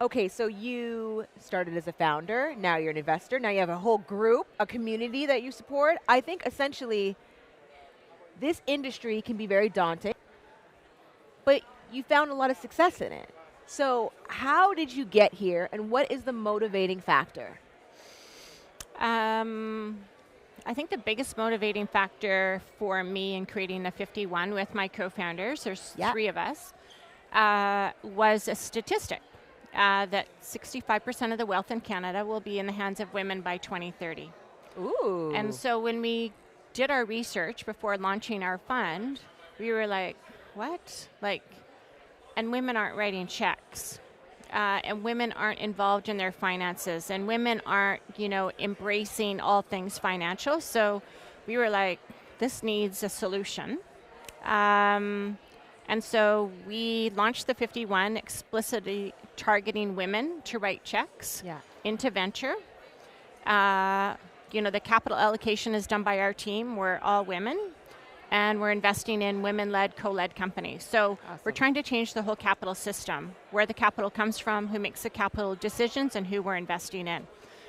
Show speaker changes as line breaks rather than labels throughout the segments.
Okay, so you started as a founder, now you're an investor, now you have a whole group, a community that you support. I think essentially this industry can be very daunting, but you found a lot of success in it. So, how did you get here and what is the motivating factor?
I think the biggest motivating factor for me in creating the 51 with my co-founders, there's
Yeah.
three of us, was a statistic that 65% of the wealth in Canada will be in the hands of women by 2030. And
Ooh.
so when we did our research before launching our fund, we were like, what? And women aren't writing checks. And women aren't involved in their finances, and women aren't, embracing all things financial. So we were like, this needs a solution. And so we launched the 51 explicitly targeting women to write checks into venture. The capital allocation is done by our team. We're all women. And we're investing in women-led, co-led companies. So we're trying to change the whole capital system, where the capital comes from, who makes the capital decisions, and who we're investing in.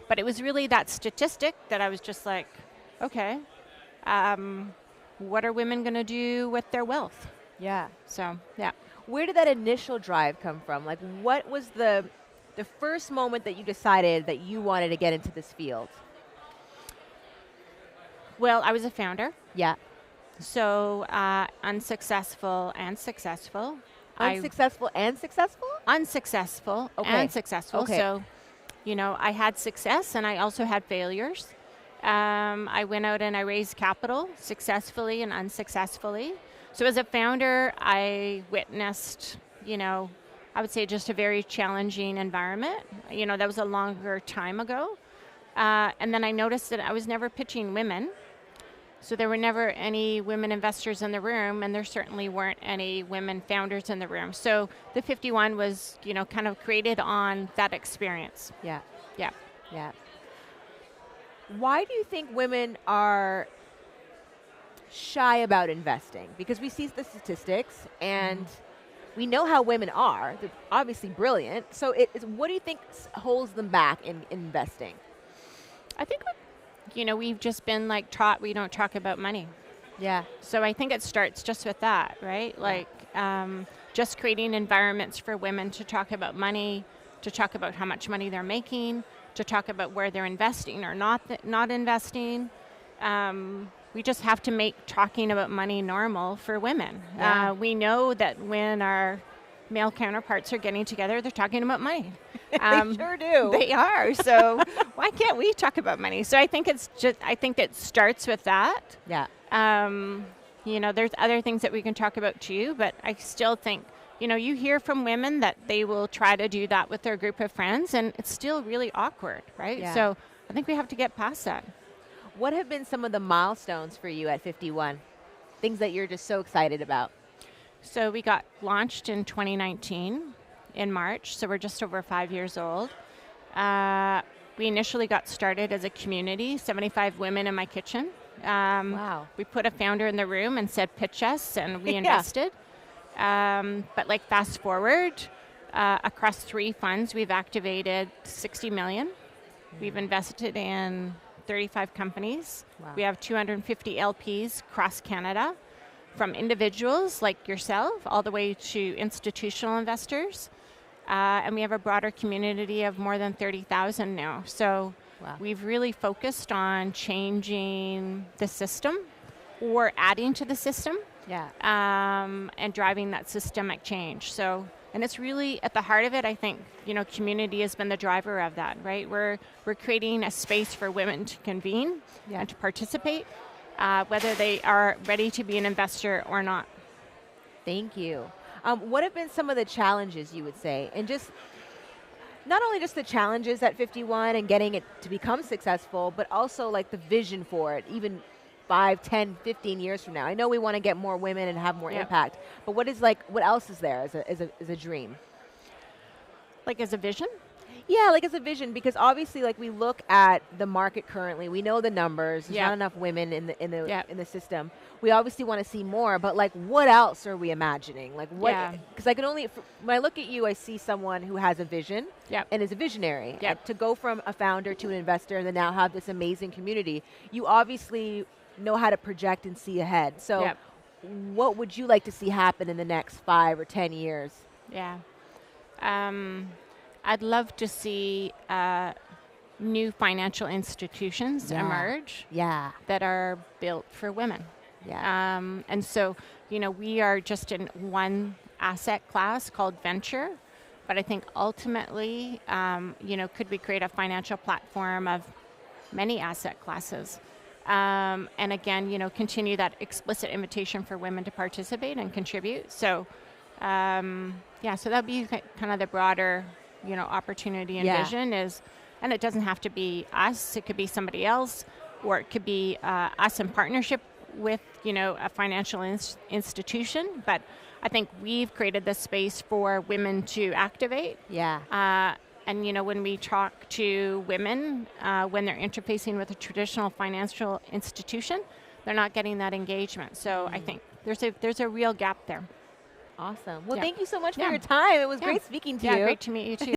But it was really that statistic that I was just like, okay, what are women going to do with their wealth?
Yeah.
So, yeah.
Where did that initial drive come from? Like, what was the first moment that you decided that you wanted to get into this field?
Well, I was a founder.
Yeah.
So unsuccessful and successful.
Unsuccessful and successful?
Unsuccessful and successful.
Okay.
So, I had success and I also had failures. I went out and I raised capital successfully and unsuccessfully. So as a founder, I witnessed, I would say just a very challenging environment. That was a longer time ago. And then I noticed that I was never pitching women. So there were never any women investors in the room, and there certainly weren't any women founders in the room. So the 51 was, kind of created on that experience.
Yeah.
Yeah.
Yeah. Why do you think women are shy about investing? Because we see the statistics, and we know how women are. They're obviously brilliant. So what do you think holds them back in investing?
I think we've just been taught we don't talk about money.
Yeah.
So I think it starts just with that, right? Just creating environments for women to talk about money, to talk about how much money they're making, to talk about where they're investing or not investing. We just have to make talking about money normal for women.
Yeah.
We know that when our male counterparts are getting together, they're talking about money.
They sure do.
They are. So why can't we talk about money? So I think it starts with that.
Yeah.
There's other things that we can talk about too, but I still think, you hear from women that they will try to do that with their group of friends, and it's still really awkward, right?
Yeah.
So I think we have to get past that.
What have been some of the milestones for you at 51? Things that you're just so excited about?
So we got launched in 2019 in March, so we're just over 5 years old. We initially got started as a community, 75 women in my kitchen.
Wow.
We put a founder in the room and said, pitch us, and we invested. But fast forward, across 3 funds, we've activated 60 million. We've invested in 35 companies.
Wow.
We have 250 LPs across Canada, from individuals like yourself all the way to institutional investors. And we have a broader community of more than 30,000 now. So we've really focused on changing the system or adding to the system.
Yeah.
And driving that systemic change. So, and it's really at the heart of it, I think, community has been the driver of that, right? We're creating a space for women to convene and to participate, whether they are ready to be an investor or not.
Thank you. What have been some of the challenges, you would say? And just not only just the challenges at 51 and getting it to become successful, but also the vision for it, even 5, 10, 15 years from now. I know we want to get more women and have more impact, but what else is there as a dream?
As a vision?
Yeah, like as a vision, because obviously, like we look at the market currently, we know the numbers. There's
Yeah.
not enough women
Yeah.
in the system. We obviously want to see more, but like, what else are we imagining? Like, what?
Yeah.
Because I can only when I look at you, I see someone who has a vision
Yep.
and is a visionary.
Yep.
And to go from a founder to an investor, and then now have this amazing community, you obviously know how to project and see ahead. So,
Yep.
what would you like to see happen in the next 5 or 10 years?
Yeah. I'd love to see new financial institutions
Yeah.
emerge
Yeah.
that are built for women.
Yeah.
And so, we are just in one asset class called venture, but I think ultimately, could we create a financial platform of many asset classes? And again, continue that explicit invitation for women to participate and contribute. So, so that'd be kind of the broader, opportunity and
Yeah.
vision is, and it doesn't have to be us, it could be somebody else, or it could be us in partnership with, a financial institution. But I think we've created this space for women to activate.
Yeah.
And when we talk to women, when they're interfacing with a traditional financial institution, they're not getting that engagement. So I think there's a real gap there.
Awesome. Well,
Yeah.
thank you so much for
Yeah.
your time. It was
Yeah.
great speaking to
Yeah,
you.
great to meet you too.